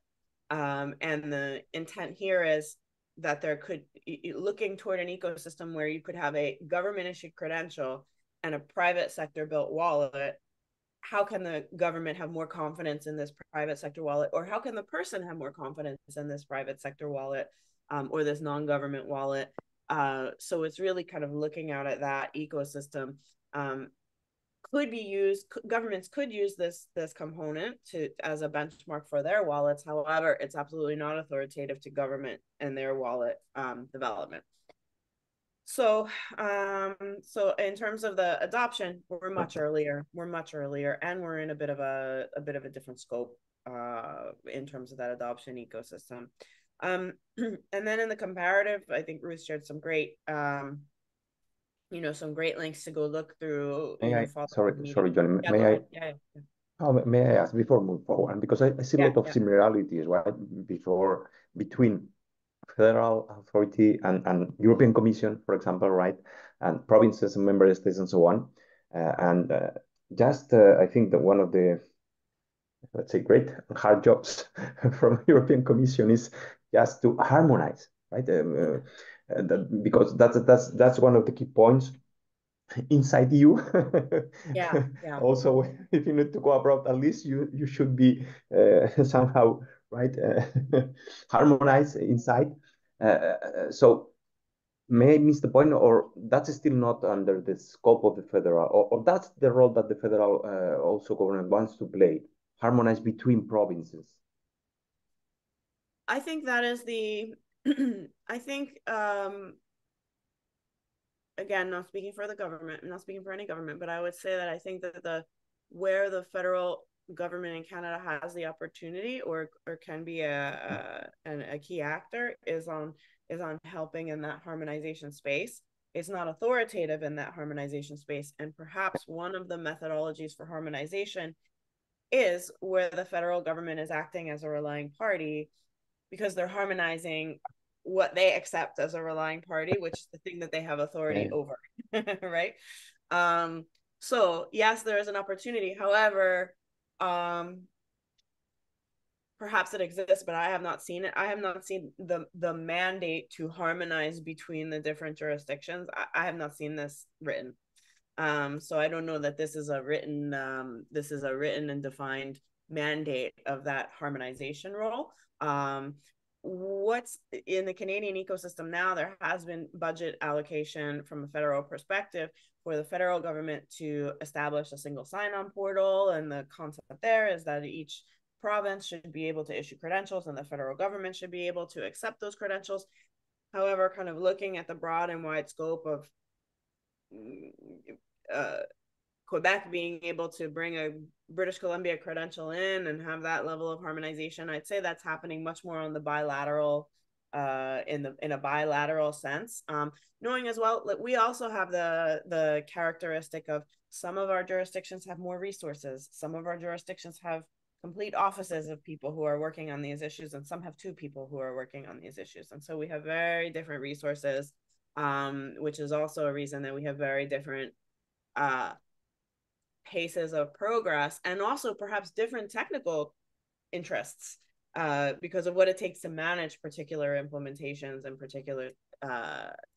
And the intent here is that there could, looking toward an ecosystem where you could have a government issued credential and a private sector built wallet. How can the government have more confidence in this private sector wallet, or how can the person have more confidence in this private sector wallet, or this non-government wallet? So it's really kind of looking out at that ecosystem. Could be used, governments could use this component as a benchmark for their wallets. However, it's absolutely not authoritative to government and their wallet development. So, so in terms of the adoption, we're much earlier, and we're in a bit of a different scope in terms of that adoption ecosystem. And then in the comparative, I think Ruth shared some great, some great links to go look through. Sorry, Joni. Yeah, may I ask before moving forward, because I see a lot of similarities, right, between federal authority and European Commission, for example, right, and provinces and member states and so on. I think that one of the, let's say, great hard jobs from European Commission is just to harmonize, right? Because that's one of the key points inside you. Yeah. Also, if you need to go abroad, at least you should be somehow, right, harmonized inside. So may I miss the point, or that's still not under the scope of the federal, or that's the role that the federal also government wants to play, harmonize between provinces? I think that is the, I think, again, not speaking for the government, I'm not speaking for any government, but I would say that I think that where the federal government in Canada has the opportunity or can be a key actor is on helping in that harmonization space. It's not authoritative in that harmonization space. And perhaps one of the methodologies for harmonization is where the federal government is acting as a relying party, because they're harmonizing what they accept as a relying party, which is the thing that they have authority over, right? So yes, there is an opportunity. However, perhaps it exists, but I have not seen it. I have not seen the mandate to harmonize between the different jurisdictions. I have not seen this written. So I don't know that this is a written and defined mandate of that harmonization role. What's in the Canadian ecosystem now, there has been budget allocation from a federal perspective for the federal government to establish a single sign-on portal. And the concept there is that each province should be able to issue credentials and the federal government should be able to accept those credentials. However, kind of looking at the broad and wide scope of Quebec being able to bring a British Columbia credential in and have that level of harmonization, I'd say that's happening much more on the bilateral, in a bilateral sense. Knowing as well that we also have the characteristic of some of our jurisdictions have more resources. Some of our jurisdictions have complete offices of people who are working on these issues, and some have 2 people who are working on these issues. And so we have very different resources, which is also a reason that we have very different paces of progress, and also perhaps different technical interests because of what it takes to manage particular implementations and particular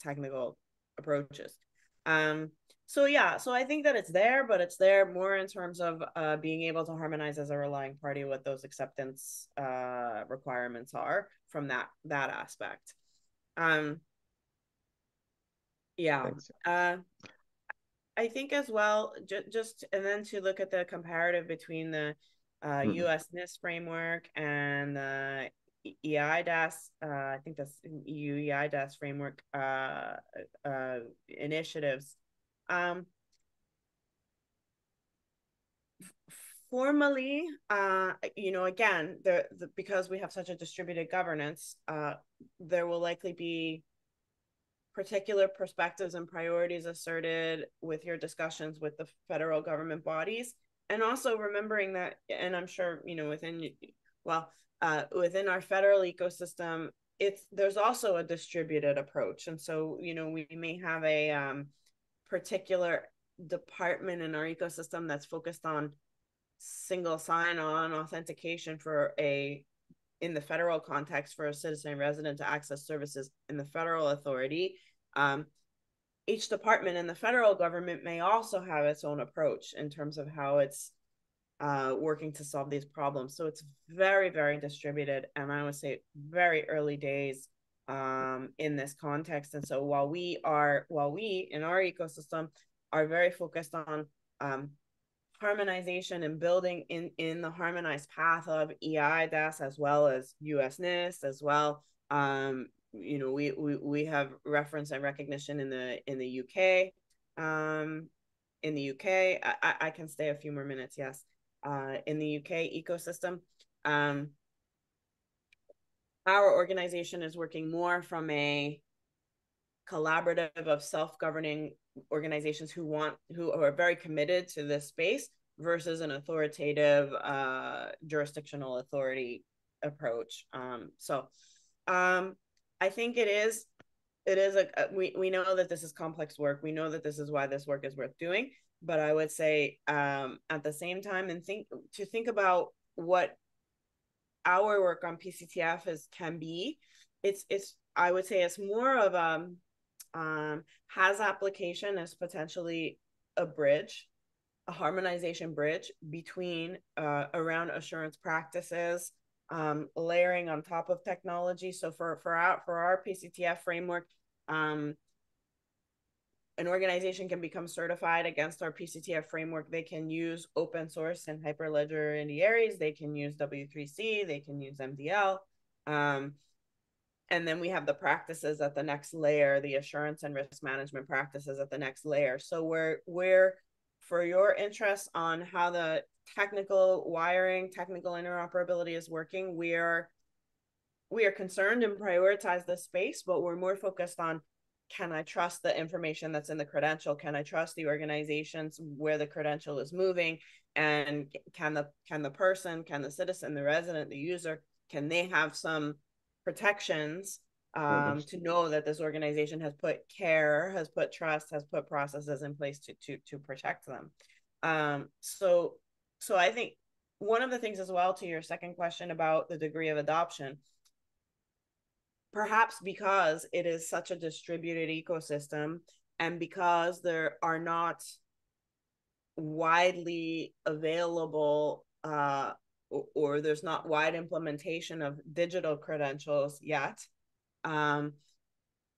technical approaches. So I think that it's there, but it's there more in terms of being able to harmonize as a relying party what those acceptance requirements are from that aspect. I think as well, just and then to look at the comparative between the US NIST framework and the EIDAS, I think that's EU EIDAS framework initiatives. Formally, again, because we have such a distributed governance, there will likely be particular perspectives and priorities asserted with your discussions with the federal government bodies, and also remembering that, and I'm sure within our federal ecosystem, there's also a distributed approach, and so we may have a particular department in our ecosystem that's focused on single sign-on authentication for a in the federal context for a citizen and resident to access services in the federal authority, each department in the federal government may also have its own approach in terms of how it's working to solve these problems. So it's very, very distributed, and I would say very early days in this context. And so while we in our ecosystem are very focused on harmonization and building in the harmonized path of EIDAS as well as US NIST as well, you know, we have reference and recognition in the UK. In the UK, I can stay a few more minutes. Yes, in the UK ecosystem, our organization is working more from a collaborative of self-governing organizations who are very committed to this space versus an authoritative jurisdictional authority approach. I think we know that this is complex work. We know that this is why this work is worth doing. But I would say at the same time, and think about what our work on PCTF can be. I would say it's more of has application as potentially a bridge, a harmonization bridge between around assurance practices, layering on top of technology. So for our PCTF framework, an organization can become certified against our PCTF framework. They can use open source and Hyperledger intermediaries. They can use W3C. They can use MDL. And then we have the practices at the next layer, the assurance and risk management practices at the next layer. So we're for your interest on how the technical wiring, technical interoperability is working, we are concerned and prioritize this space, but we're more focused on, can I trust the information that's in the credential? Can I trust the organizations where the credential is moving? And can the person, can the citizen, the resident, the user, can they have some protections to know that this organization has put care, has put trust, has put processes in place to protect them. So I think one of the things as well to your second question about the degree of adoption, perhaps because it is such a distributed ecosystem and because there are not widely available or there's not wide implementation of digital credentials yet,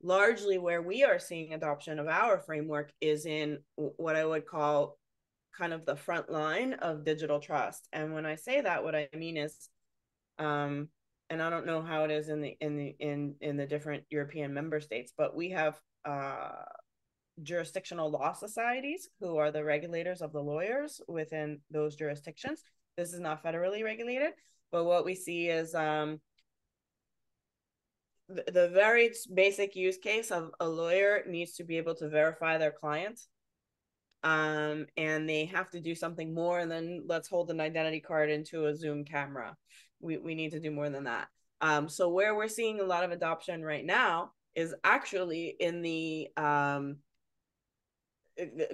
largely where we are seeing adoption of our framework is in what I would call kind of the front line of digital trust. And when I say that, what I mean is, and I don't know how it is in the different European member states, but we have jurisdictional law societies who are the regulators of the lawyers within those jurisdictions. This is not federally regulated, but what we see is the very basic use case of a lawyer needs to be able to verify their client. And they have to do something more than let's hold an identity card into a Zoom camera. We need to do more than that. So where we're seeing a lot of adoption right now is actually in the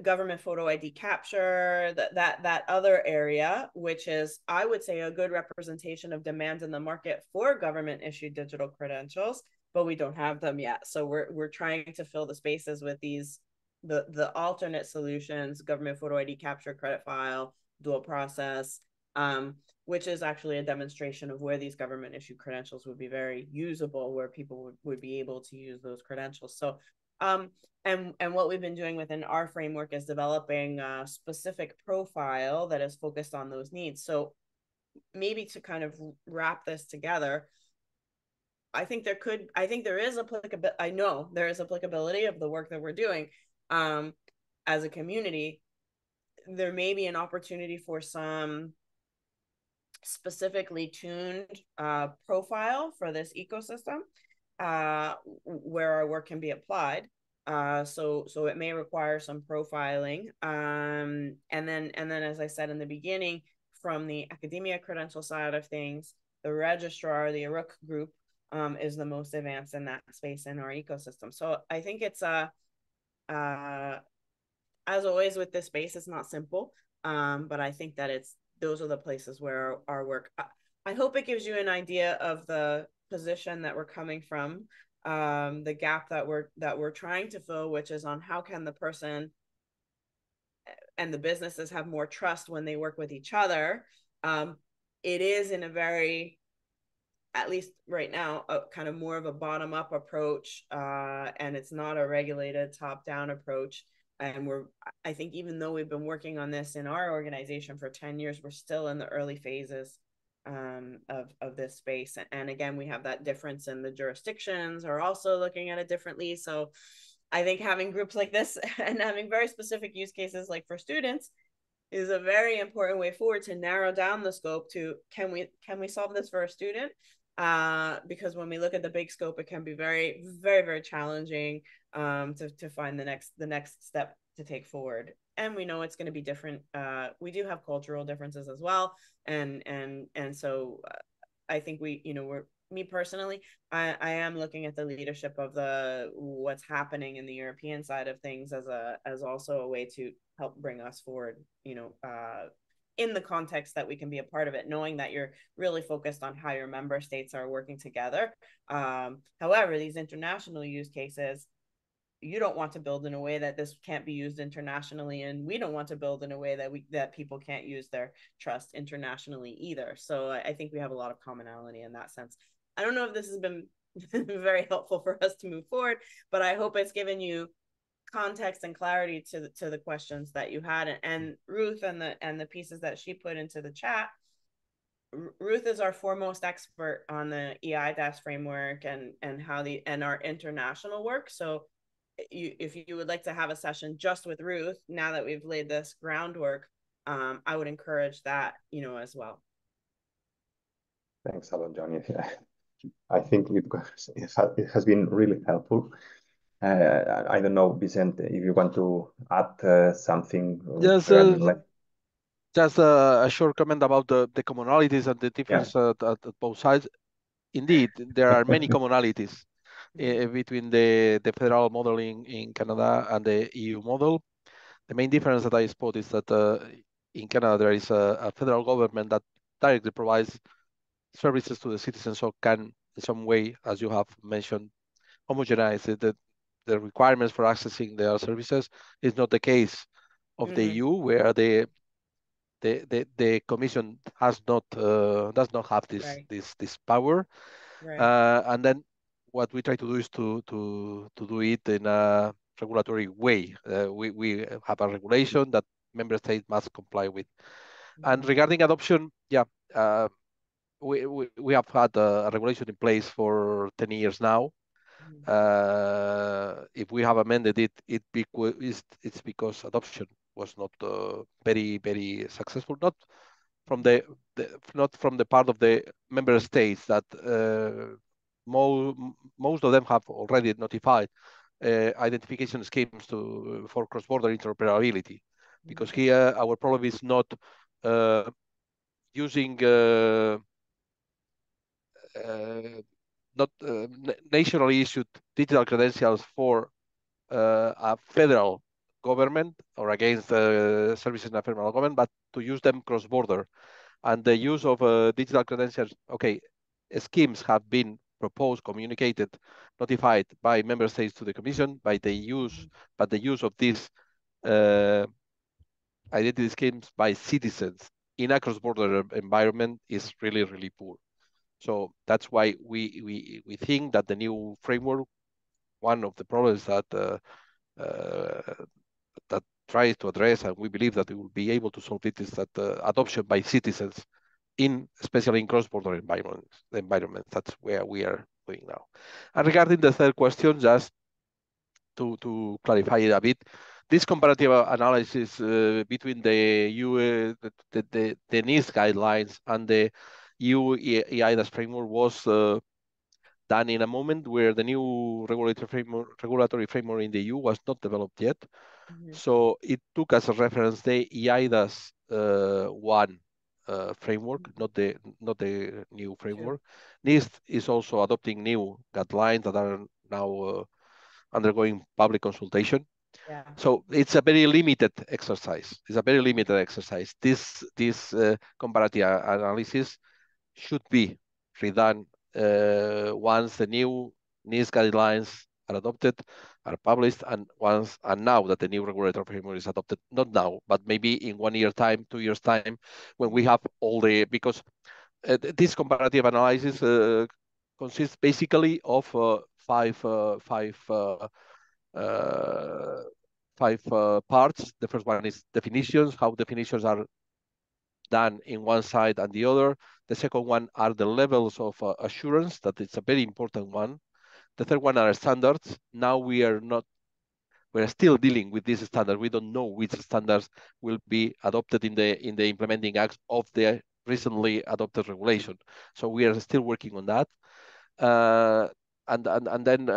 government photo ID capture, that other area, which is, I would say, a good representation of demand in the market for government issued digital credentials, but we don't have them yet. So we're trying to fill the spaces with these the alternate solutions, government photo ID capture, credit file, dual process, which is actually a demonstration of where these government issued credentials would be very usable, where people would be able to use those credentials. So and what we've been doing within our framework is developing a specific profile that is focused on those needs. So maybe to kind of wrap this together, I know there is applicability of the work that we're doing as a community. There may be an opportunity for some specifically tuned profile for this ecosystem where our work can be applied. So it may require some profiling. And then as I said in the beginning, from the academia credential side of things, the registrar, the ERUC group is the most advanced in that space in our ecosystem. So I think it's as always with this space, it's not simple, but I think that those are the places where our work, I hope it gives you an idea of the position that we're coming from, the gap that we're trying to fill, which is on how can the person and the businesses have more trust when they work with each other. It is in a very, at least right now, a kind of more of a bottom-up approach, and it's not a regulated top-down approach. And I think even though we've been working on this in our organization for 10 years, we're still in the early phases of this space. And again, we have that difference in the jurisdictions are also looking at it differently. So I think having groups like this and having very specific use cases like for students is a very important way forward to narrow down the scope to can we solve this for a student? Because when we look at the big scope, it can be very, very, very challenging to find the next step to take forward. And we know it's going to be different. We do have cultural differences as well, and so I think me personally, I am looking at the leadership of what's happening in the European side of things as also a way to help bring us forward, in the context that we can be a part of it, knowing that you're really focused on how your member states are working together. However, these international use cases, you don't want to build in a way that this can't be used internationally, and we don't want to build in a way that people can't use their trust internationally either. So I think we have a lot of commonality in that sense. I don't know if this has been very helpful for us to move forward, but I hope it's given you context and clarity to the questions that you had. And Ruth and the pieces that she put into the chat. Ruth is our foremost expert on the EIDAS framework and our international work. So if you would like to have a session just with Ruth, now that we've laid this groundwork, I would encourage that, as well. Thanks a lot, Joni. I think it has been really helpful. I don't know, Vicente, if you want to add something. Just a short comment about the commonalities and the difference at both sides. Indeed, there are many commonalities between the federal model in Canada and the EU model. The main difference that I spot is that in Canada there is a federal government that directly provides services to the citizens, so can in some way, as you have mentioned, homogenize the requirements for accessing their services. Is not the case of the EU, where the Commission does not have this power, and then what we try to do is to do it in a regulatory way. We have a regulation that member states must comply with. And regarding adoption, we have had a regulation in place for 10 years now. If we have amended it's because adoption was not very, very successful, not from the part of the member states that most of them have already notified identification schemes for cross-border interoperability, because here our problem is not using nationally issued digital credentials for a federal government or against services in a federal government, but to use them cross-border. And the use of digital credentials, schemes have been proposed, communicated, notified by member states to the Commission but the use of these identity schemes by citizens in a cross-border environment is really, really poor. So that's why we think that the new framework, one of the problems that that tries to address, and we believe that we will be able to solve it, is that adoption by citizens, especially in cross-border environments. That's where we are doing now. And regarding the third question, just to clarify it a bit, this comparative analysis between the NIST guidelines and the EU EIDAS framework was done in a moment where the new regulatory framework in the EU was not developed yet. So it took as a reference the EIDAS 1 framework, not the new framework. NIST is also adopting new guidelines that are now undergoing public consultation. So it's a very limited exercise. This comparative analysis should be redone once the new NIST guidelines are adopted, are published, and now that the new regulatory framework is adopted, not now, but maybe in 1 year time, 2 years time, when we have all the, because this comparative analysis consists basically of five parts. The first one is definitions, how definitions are done in one side and the other. The second one are the levels of assurance, that it's a very important one. The third one are standards. Now we're still dealing with this standard. We don't know which standards will be adopted in the implementing acts of the recently adopted regulation. So we are still working on that. And then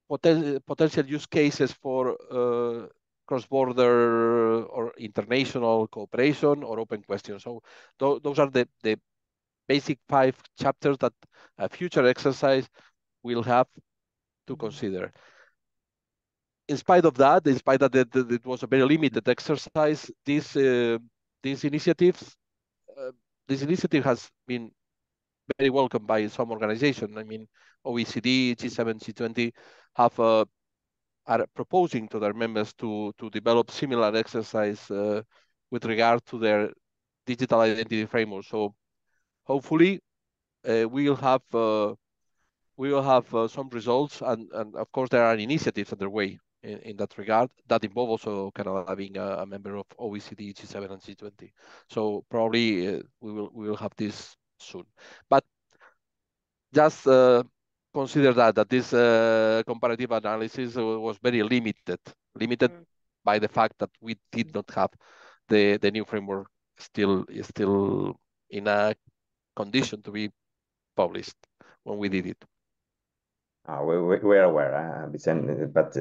potential use cases for cross-border or international cooperation or open questions. So those are the basic 5 chapters that a future exercise will have to consider. In spite of that, despite that it was a very limited exercise, this initiative has been very welcomed by some organizations. I mean, OECD, G7, G20 are proposing to their members to develop similar exercise with regard to their digital identity framework. So hopefully we will have some results, and of course there are initiatives underway in that regard that involve also Canada being a member of OECD, G7, and G20. So probably we will have this soon. But just consider that this comparative analysis was very limited by the fact that we did not have the new framework still in a condition to be published when we did it. We're aware, Vicente, but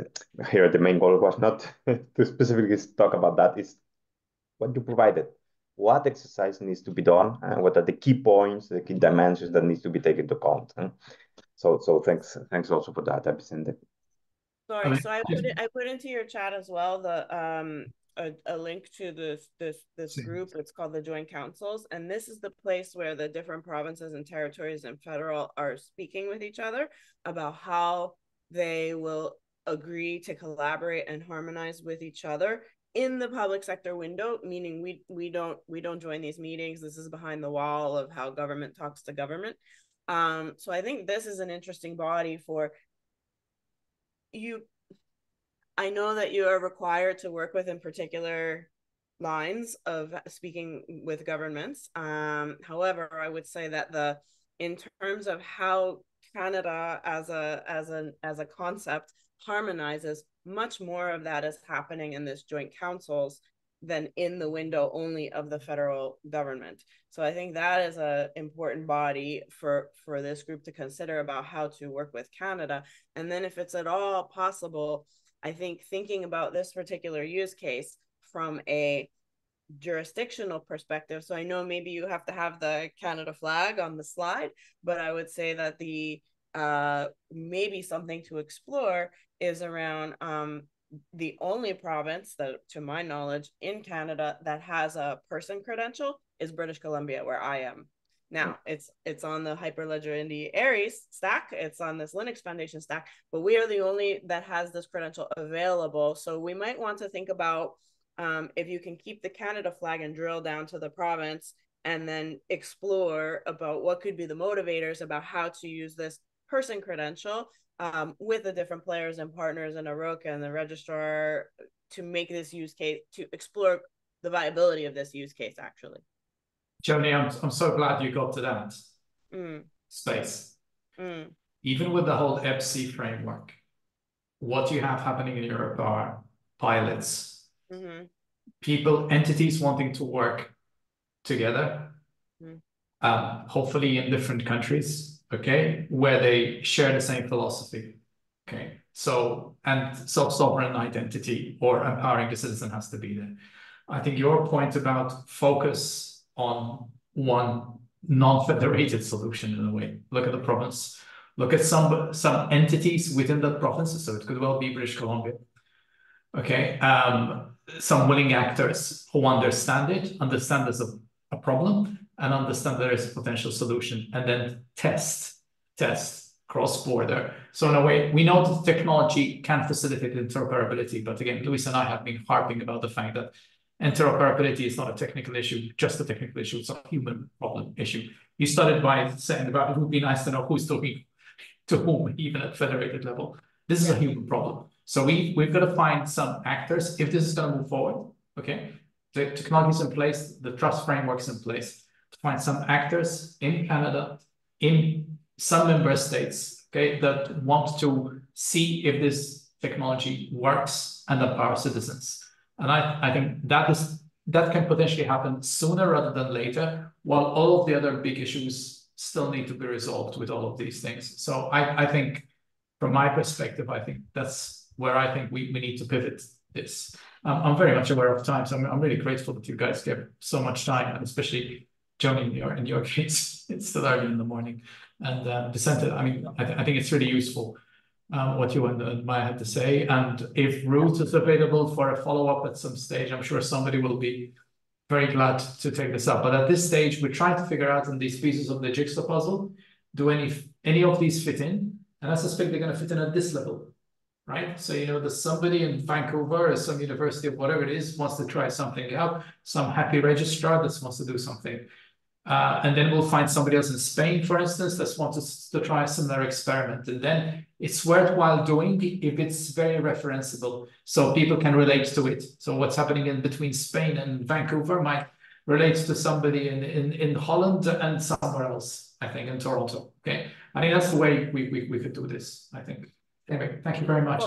here the main goal was not to specifically talk about that. Is what you provided. What exercise needs to be done, and what are the key points, the key dimensions that needs to be taken into account. So thanks also for that, Vicente. Sorry, so I put into your chat as well the a link to this group. It's called the Joint Councils, and this is the place where the different provinces and territories and federal are speaking with each other about how they will agree to collaborate and harmonize with each other in the public sector window, meaning we don't join these meetings. This is behind the wall of how government talks to government. So I think this is an interesting body for you. I know that you are required to work within particular lines of speaking with governments. However, I would say that in terms of how Canada as a concept harmonizes, much more of that is happening in this joint councils than in the window only of the federal government. So I think that is an important body for this group to consider about how to work with Canada. And then if it's at all possible, I think thinking about this particular use case from a jurisdictional perspective. So I know maybe you have to have the Canada flag on the slide, but I would say that maybe something to explore is around the only province that, to my knowledge, in Canada that has a person credential is British Columbia, where I am. Now, it's on the Hyperledger Indy Aries stack. It's on this Linux Foundation stack, but we are the only that has this credential available. So we might want to think about if you can keep the Canada flag and drill down to the province and then explore about what could be the motivators about how to use this person credential with the different players and partners in Aroka and the registrar to make this use case, to explore the viability of this use case, actually. Joni, I'm so glad you got to that space. Even with the whole EBSI framework, what you have happening in Europe are pilots, entities wanting to work together, hopefully in different countries, okay, where they share the same philosophy, okay? So, and self-sovereign identity or empowering the citizen has to be there. I think your point about focus on one non-federated solution in a way. Look at the province. Look at some entities within the provinces. So it could well be British Columbia. Okay. Some willing actors who understand there's a problem, and understand there is a potential solution, and then test cross-border. So in a way, we know that technology can facilitate interoperability, but again, Luis and I have been harping about the fact that interoperability is not a technical issue, just a technical issue, it's a human problem issue. You started by saying about it would be nice to know who's talking to whom, even at federated level. This is a human problem. So we've got to find some actors, if this is going to move forward, okay? The technology is in place, the trust framework is in place, to find some actors in Canada, in some member states, okay, that want to see if this technology works and empower citizens. And I think that can potentially happen sooner rather than later, while all of the other big issues still need to be resolved with all of these things. So I think, from my perspective, I think that's where I think we need to pivot this. I'm very much aware of time, so I'm really grateful that you guys gave so much time, and especially Joni, in your case, it's still early in the morning. And Vicente, I mean, I think it's really useful what you and Maya had to say. And if Ruth is available for a follow-up at some stage, I'm sure somebody will be very glad to take this up. But at this stage, we're trying to figure out in these pieces of the jigsaw puzzle, do any of these fit in? And I suspect they're going to fit in at this level, right? So, you know, there's somebody in Vancouver or some university or whatever it is wants to try something out, some happy registrar that wants to do something. And then we'll find somebody else in Spain, for instance, that wants to try a similar experiment. And then it's worthwhile doing if it's very referenceable, so people can relate to it. So what's happening in between Spain and Vancouver might relate to somebody in Holland and somewhere else, I think, in Toronto. Okay, I think that's the way we could do this, I think. Anyway, thank you very much.